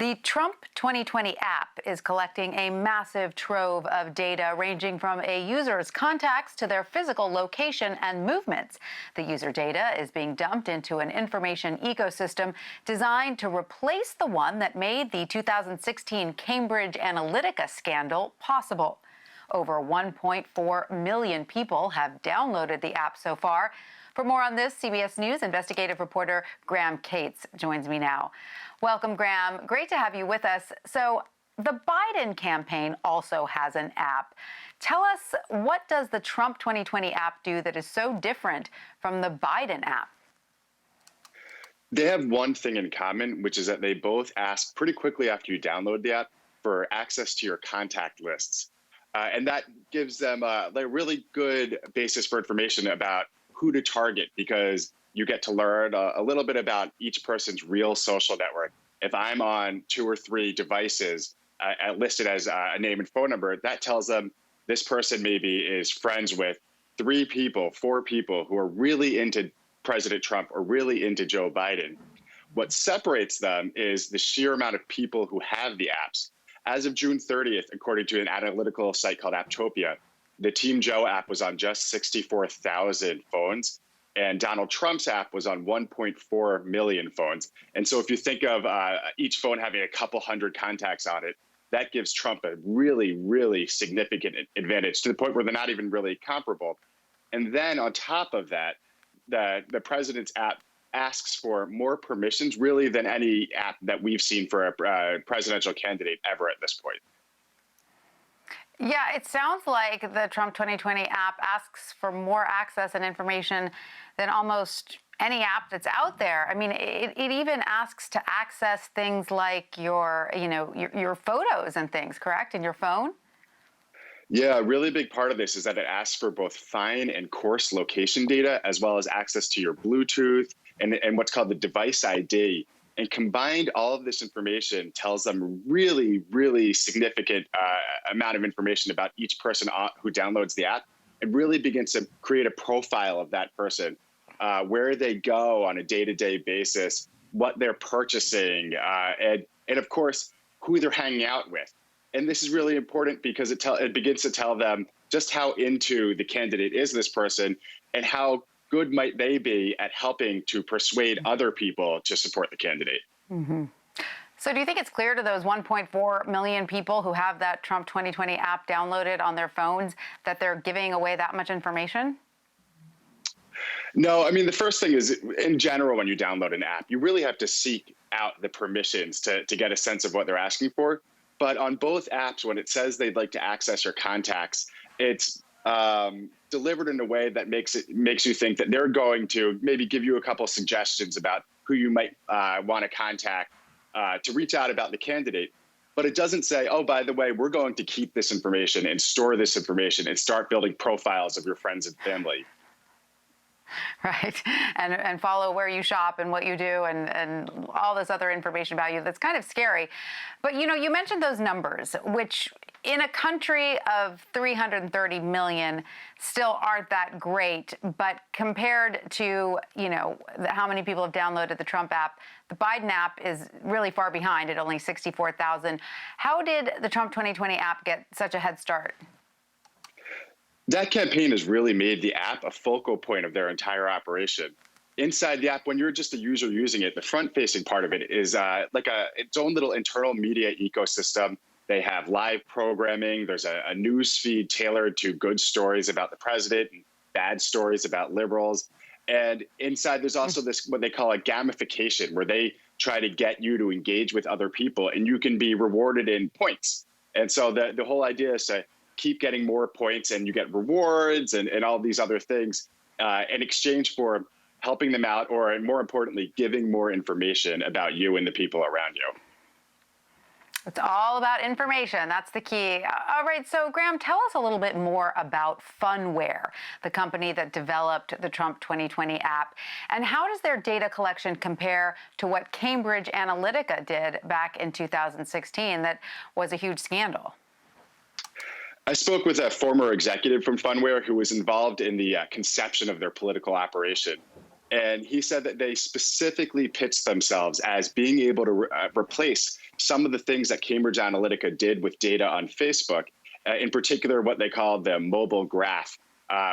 The Trump 2020 app is collecting a massive trove of data ranging from a user's contacts to their physical location and movements. The user data is being dumped into an information ecosystem designed to replace the one that made the 2016 Cambridge Analytica scandal possible. Over 1.4 million people have downloaded the app so far. For more on this, CBS News investigative reporter Graham Cates joins me now. Welcome, Graham. Great to have you with us. So the Biden campaign also has an app. Tell us, what does the Trump 2020 app do that is so different from the Biden app? They have one thing in common, which is that they both ask pretty quickly after you download the app for access to your contact lists. And that gives them a really good basis for information about who to target, because you get to learn a little bit about each person's real social network. If I'm on 2 or 3 devices listed as a name and phone number, that tells them this person maybe is friends with 3 people, 4 people who are really into President Trump or really into Joe Biden. What separates them is the sheer amount of people who have the apps. As of June 30th, according to an analytical site called Apptopia, the Team Joe app was on just 64,000 phones, and Donald Trump's app was on 1.4 million phones. And so if you think of each phone having a couple hundred contacts on it, that gives Trump a really, really significant advantage, to the point where they're not even really comparable. And then on top of that, the president's app asks for more permissions, really, than any app that we've seen for a presidential candidate ever at this point. Yeah, it sounds like the Trump 2020 app asks for more access and information than almost any app that's out there. I mean, it even asks to access things like your photos and things, correct, in your phone? Yeah, a really big part of this is that it asks for both fine and coarse location data, as well as access to your Bluetooth and what's called the device ID. And combined, all of this information tells them really, really significant amount of information about each person who downloads the app. It really begins to create a profile of that person, where they go on a day-to-day basis, what they're purchasing, and of course, who they're hanging out with. And this is really important because it begins to tell them just how into the candidate is this person, and how good might they be at helping to persuade other people to support the candidate. Mm-hmm. So do you think it's clear to those 1.4 million people who have that Trump 2020 app downloaded on their phones that they're giving away that much information? No, I mean, the first thing is, in general, when you download an app, you really have to seek out the permissions to get a sense of what they're asking for. But on both apps, when it says they'd like to access your contacts, it's delivered in a way that makes you think that they're going to maybe give you a couple suggestions about who you might want to contact to reach out about the candidate. But it doesn't say, oh, by the way, we're going to keep this information and store this information and start building profiles of your friends and family. Right, and follow where you shop and what you do and all this other information about you. That's kind of scary. But, you mentioned those numbers, which in a country of 330 million still aren't that great. But compared to, how many people have downloaded the Trump app, the Biden app is really far behind at only 64,000. How did the Trump 2020 app get such a head start? That campaign has really made the app a focal point of their entire operation. Inside the app, when you're just a user using it, the front-facing part of it is its own little internal media ecosystem. They have live programming. There's a news feed tailored to good stories about the president and bad stories about liberals. And inside, there's also this, what they call a gamification, where they try to get you to engage with other people, and you can be rewarded in points. And so the whole idea is to keep getting more points, and you get rewards and all these other things in exchange for helping them out, or, and more importantly, giving more information about you and the people around you. It's all about information. That's the key. All right. So, Graham, tell us a little bit more about Funware, the company that developed the Trump 2020 app. And how does their data collection compare to what Cambridge Analytica did back in 2016 that was a huge scandal? I spoke with a former executive from Funware who was involved in the conception of their political operation. And he said that they specifically pitched themselves as being able to replace some of the things that Cambridge Analytica did with data on Facebook, in particular, what they call the mobile graph,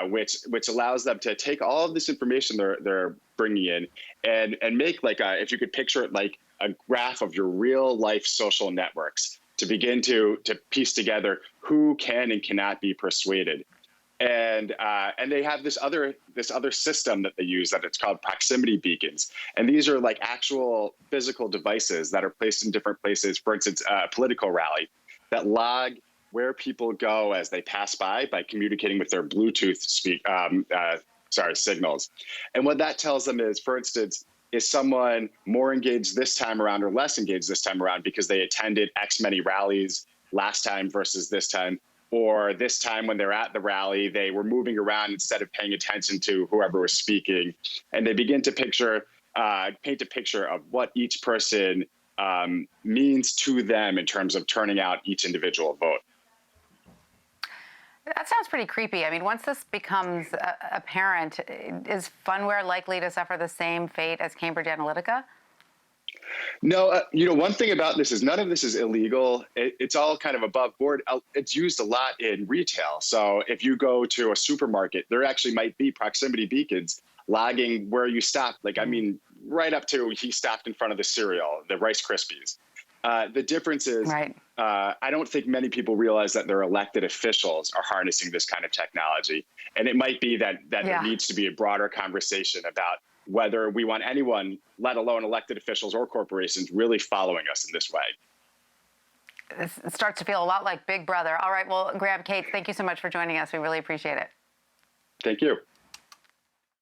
which allows them to take all of this information they're bringing in and make like if you could picture it like a graph of your real life social networks to begin to piece together who can and cannot be persuaded. And they have this other system that they use that it's called proximity beacons. And these are like actual physical devices that are placed in different places. For instance, a political rally that log where people go as they pass by communicating with their Bluetooth signals. And what that tells them is, for instance, is someone more engaged this time around or less engaged this time around because they attended X many rallies last time versus this time, or this time when they're at the rally, they were moving around instead of paying attention to whoever was speaking. And they begin to paint a picture of what each person means to them in terms of turning out each individual vote. That sounds pretty creepy. I mean, once this becomes apparent, is Funware likely to suffer the same fate as Cambridge Analytica? No, one thing about this is none of this is illegal. It's all kind of above board. It's used a lot in retail. So if you go to a supermarket, there actually might be proximity beacons logging where you stop. Like, I mean, right up to he stopped in front of the cereal, the Rice Krispies. The difference is, right. I don't think many people realize that their elected officials are harnessing this kind of technology. And it might be that there needs to be a broader conversation about whether we want anyone, let alone elected officials or corporations, really following us in this way. It starts to feel a lot like Big Brother. All right, well, Graham, Kate, thank you so much for joining us. We really appreciate it. Thank you.